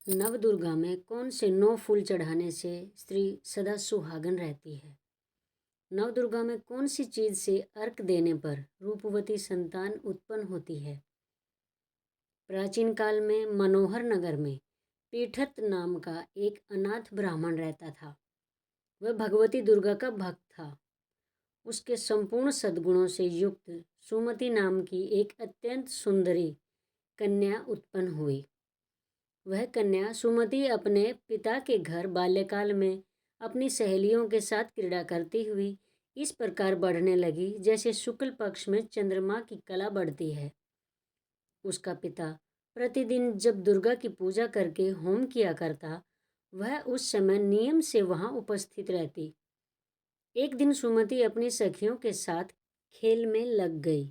नवदुर्गा में कौन से 9 फूल चढ़ाने से स्त्री सदा सुहागन रहती है? नवदुर्गा में कौन सी चीज से अर्घ देने पर रूपवती संतान उत्पन्न होती है? प्राचीन काल में मनोहर नगर में पीठत नाम का एक अनाथ ब्राह्मण रहता था। वह भगवती दुर्गा का भक्त था। उसके संपूर्ण सद्गुणों से युक्त सुमति नाम की एक अत्यंत सुंदरी कन्या उत्पन्न हुई। वह कन्या सुमति अपने पिता के घर बाल्यकाल में अपनी सहेलियों के साथ क्रीड़ा करती हुई इस प्रकार बढ़ने लगी जैसे शुक्ल पक्ष में चंद्रमा की कला बढ़ती है। उसका पिता प्रतिदिन जब दुर्गा की पूजा करके होम किया करता, वह उस समय नियम से वहां उपस्थित रहती। एक दिन सुमति अपनी सखियों के साथ खेल में लग गई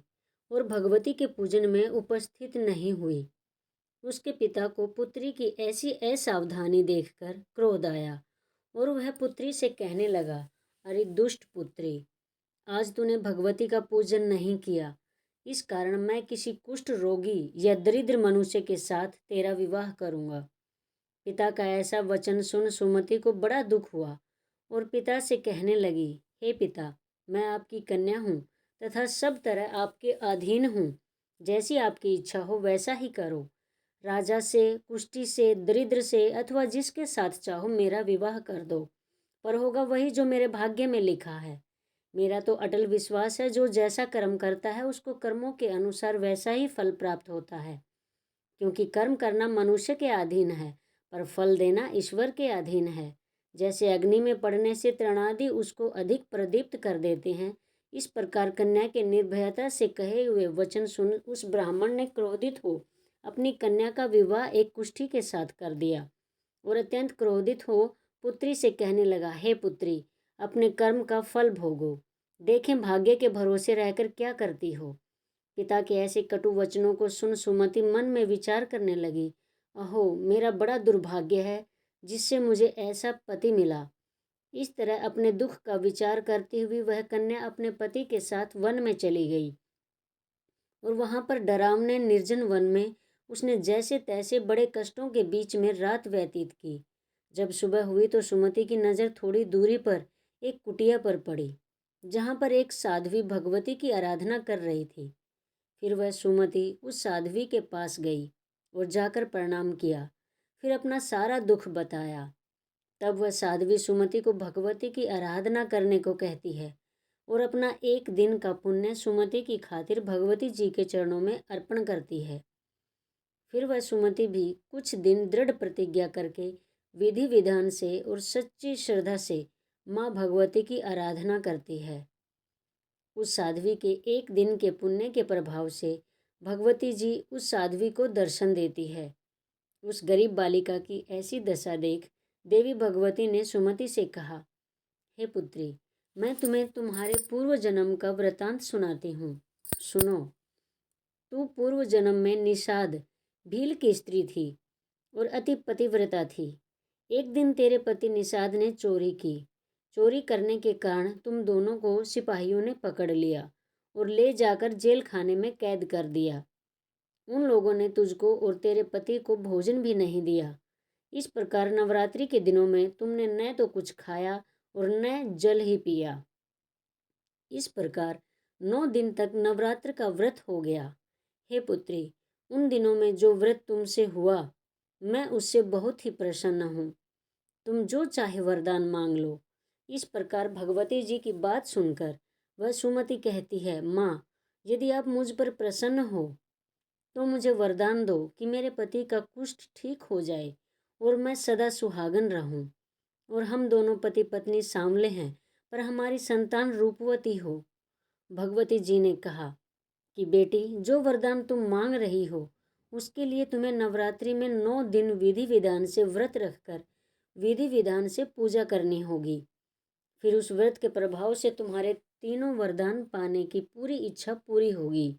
और भगवती के पूजन में उपस्थित नहीं हुई। उसके पिता को पुत्री की ऐसी असावधानी देखकर क्रोध आया और वह पुत्री से कहने लगा, अरे दुष्ट पुत्री, आज तूने भगवती का पूजन नहीं किया, इस कारण मैं किसी कुष्ठ रोगी या दरिद्र मनुष्य के साथ तेरा विवाह करूंगा। पिता का ऐसा वचन सुन सुमति को बड़ा दुख हुआ और पिता से कहने लगी, हे पिता, मैं आपकी कन्या हूँ तथा सब तरह आपके अधीन हूँ। जैसी आपकी इच्छा हो वैसा ही करो। राजा से, कुष्ठी से, दरिद्र से अथवा जिसके साथ चाहो मेरा विवाह कर दो, पर होगा वही जो मेरे भाग्य में लिखा है। मेरा तो अटल विश्वास है, जो जैसा कर्म करता है उसको कर्मों के अनुसार वैसा ही फल प्राप्त होता है। क्योंकि कर्म करना मनुष्य के अधीन है, पर फल देना ईश्वर के अधीन है। जैसे अग्नि में पड़ने से तृणादि उसको अधिक प्रदीप्त कर देते हैं, इस प्रकार कन्या के निर्भयता से कहे हुए वचन सुन उस ब्राह्मण ने क्रोधित हो अपनी कन्या का विवाह एक कुष्ठी के साथ कर दिया और अत्यंत क्रोधित हो पुत्री से कहने लगा, हे पुत्री, अपने कर्म का फल भोगो। देखें भाग्य के भरोसे रहकर क्या करती हो। पिता के ऐसे कटु वचनों को सुन सुमति मन में विचार करने लगी, अहो, मेरा बड़ा दुर्भाग्य है जिससे मुझे ऐसा पति मिला। इस तरह अपने दुख का विचार करती हुई वह कन्या अपने पति के साथ वन में चली गई और वहां पर डरावने निर्जन वन में उसने जैसे तैसे बड़े कष्टों के बीच में रात व्यतीत की। जब सुबह हुई तो सुमति की नज़र थोड़ी दूरी पर एक कुटिया पर पड़ी, जहां पर एक साध्वी भगवती की आराधना कर रही थी। फिर वह सुमति उस साध्वी के पास गई और जाकर प्रणाम किया, फिर अपना सारा दुख बताया। तब वह साध्वी सुमति को भगवती की आराधना करने को कहती है और अपना एक दिन का पुण्य सुमति की खातिर भगवती जी के चरणों में अर्पण करती है। फिर वह सुमति भी कुछ दिन दृढ़ प्रतिज्ञा करके विधि विधान से और सच्ची श्रद्धा से माँ भगवती की आराधना करती है। उस साध्वी के एक दिन के पुण्य के प्रभाव से भगवती जी उस साध्वी को दर्शन देती है। उस गरीब बालिका की ऐसी दशा देख देवी भगवती ने सुमति से कहा, हे पुत्री, मैं तुम्हें तुम्हारे पूर्व जन्म का वृतांत सुनाती हूँ, सुनो। तू पूर्व जन्म में निषाद भील की स्त्री थी और अति पतिव्रता थी। एक दिन तेरे पति निषाद ने चोरी की। चोरी करने के कारण तुम दोनों को सिपाहियों ने पकड़ लिया और ले जाकर जेल खाने में कैद कर दिया। उन लोगों ने तुझको और तेरे पति को भोजन भी नहीं दिया। इस प्रकार नवरात्रि के दिनों में तुमने न तो कुछ खाया और न जल ही पिया। इस प्रकार 9 दिन तक नवरात्र का व्रत हो गया। हे पुत्री, उन दिनों में जो व्रत तुमसे हुआ, मैं उससे बहुत ही प्रसन्न हूँ। तुम जो चाहे वरदान मांग लो। इस प्रकार भगवती जी की बात सुनकर वह सुमति कहती है, माँ, यदि आप मुझ पर प्रसन्न हो तो मुझे वरदान दो कि मेरे पति का कुष्ठ ठीक हो जाए और मैं सदा सुहागन रहूं और हम दोनों पति पत्नी सांवले हैं, पर हमारी संतान रूपवती हो। भगवती जी ने कहा कि बेटी, जो वरदान तुम मांग रही हो उसके लिए तुम्हें नवरात्रि में 9 दिन विधि विधान से व्रत रखकर विधि विधान से पूजा करनी होगी। फिर उस व्रत के प्रभाव से तुम्हारे तीनों वरदान पाने की पूरी इच्छा पूरी होगी।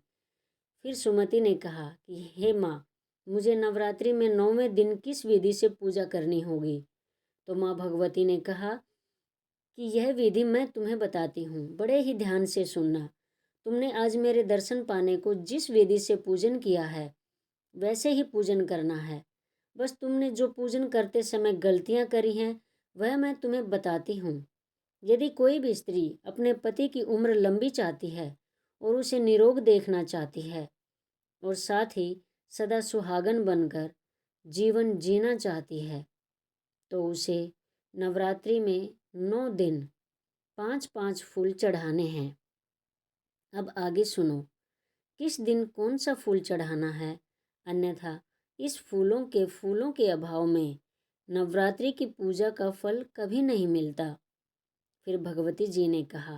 फिर सुमति ने कहा कि हे माँ, मुझे नवरात्रि में 9वें दिन किस विधि से पूजा करनी होगी। तो माँ भगवती ने कहा कि यह विधि मैं तुम्हें बताती हूँ, बड़े ही ध्यान से सुनना। तुमने आज मेरे दर्शन पाने को जिस विधि से पूजन किया है वैसे ही पूजन करना है। बस तुमने जो पूजन करते समय गलतियां करी हैं वह मैं तुम्हें बताती हूँ। यदि कोई भी स्त्री अपने पति की उम्र लंबी चाहती है और उसे निरोग देखना चाहती है और साथ ही सदा सुहागन बनकर जीवन जीना चाहती है तो उसे नवरात्रि में 9 दिन 5-5 फूल चढ़ाने हैं। अब आगे सुनो, किस दिन कौन सा फूल चढ़ाना है, अन्यथा इस फूलों के अभाव में नवरात्रि की पूजा का फल कभी नहीं मिलता। फिर भगवती जी ने कहा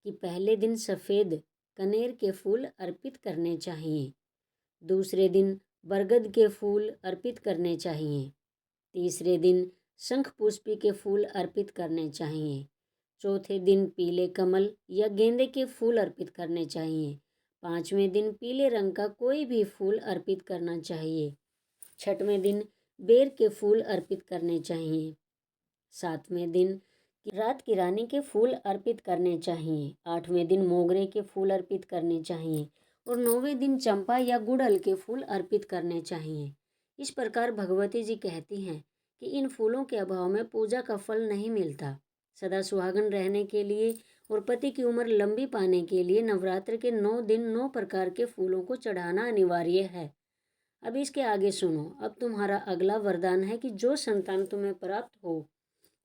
कि पहले दिन सफ़ेद कनेर के फूल अर्पित करने चाहिए, दूसरे दिन बरगद के फूल अर्पित करने चाहिए, तीसरे दिन शंख पुष्पी के फूल अर्पित करने चाहिए, चौथे दिन पीले कमल या गेंदे के फूल अर्पित करने चाहिए, पांचवें दिन पीले रंग का कोई भी फूल अर्पित करना चाहिए, छठवें दिन बेर के फूल अर्पित करने चाहिए, सातवें दिन रात की रानी के फूल अर्पित करने चाहिए, आठवें दिन मोगरे के फूल अर्पित करने चाहिए और 9वें दिन चंपा या गुड़हल के फूल अर्पित करने चाहिए। इस प्रकार भगवती जी कहती हैं कि इन फूलों के अभाव में पूजा का फल नहीं मिलता। सदा सुहागन रहने के लिए और पति की उम्र लंबी पाने के लिए नवरात्र के 9 दिन 9 प्रकार के फूलों को चढ़ाना अनिवार्य है। अब इसके आगे सुनो। अब तुम्हारा अगला वरदान है कि जो संतान तुम्हें प्राप्त हो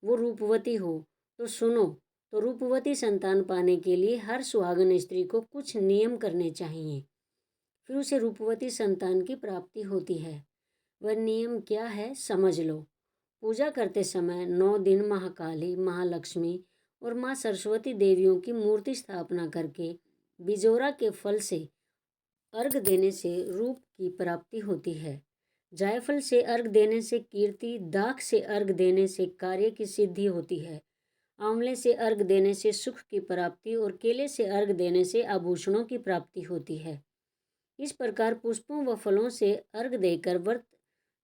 वो रूपवती हो। तो सुनो, तो रूपवती संतान पाने के लिए हर सुहागन स्त्री को कुछ नियम करने चाहिए, फिर उसे रूपवती संतान की प्राप्ति होती है। वह नियम क्या है, समझ लो। पूजा करते समय 9 दिन महाकाली, महालक्ष्मी और माँ सरस्वती देवियों की मूर्ति स्थापना करके बिजोरा के फल से अर्घ देने से रूप की प्राप्ति होती है। जायफल से अर्घ देने से कीर्ति, दाख से अर्घ देने से कार्य की सिद्धि होती है, आंवले से अर्घ देने से सुख की प्राप्ति और केले से अर्घ देने से आभूषणों की प्राप्ति होती है। इस प्रकार पुष्पों व फलों से अर्घ देकर व्रत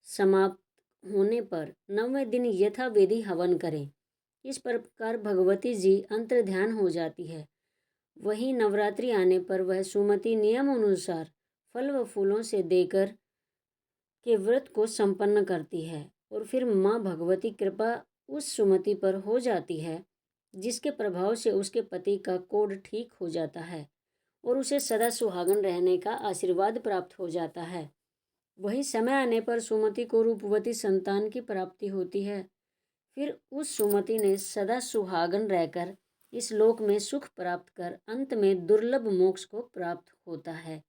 समाप्त होने पर 9वें दिन यथाविधि हवन करें। इस प्रकार भगवती जी अंतर ध्यान हो जाती है। वहीं नवरात्रि आने पर वह सुमति नियम अनुसार फल व फूलों से देकर के व्रत को संपन्न करती है और फिर माँ भगवती कृपा उस सुमति पर हो जाती है जिसके प्रभाव से उसके पति का कोढ़ ठीक हो जाता है और उसे सदा सुहागन रहने का आशीर्वाद प्राप्त हो जाता है। वही समय आने पर सुमति को रूपवती संतान की प्राप्ति होती है। फिर उस सुमति ने सदा सुहागन रहकर इस लोक में सुख प्राप्त कर अंत में दुर्लभ मोक्ष को प्राप्त होता है।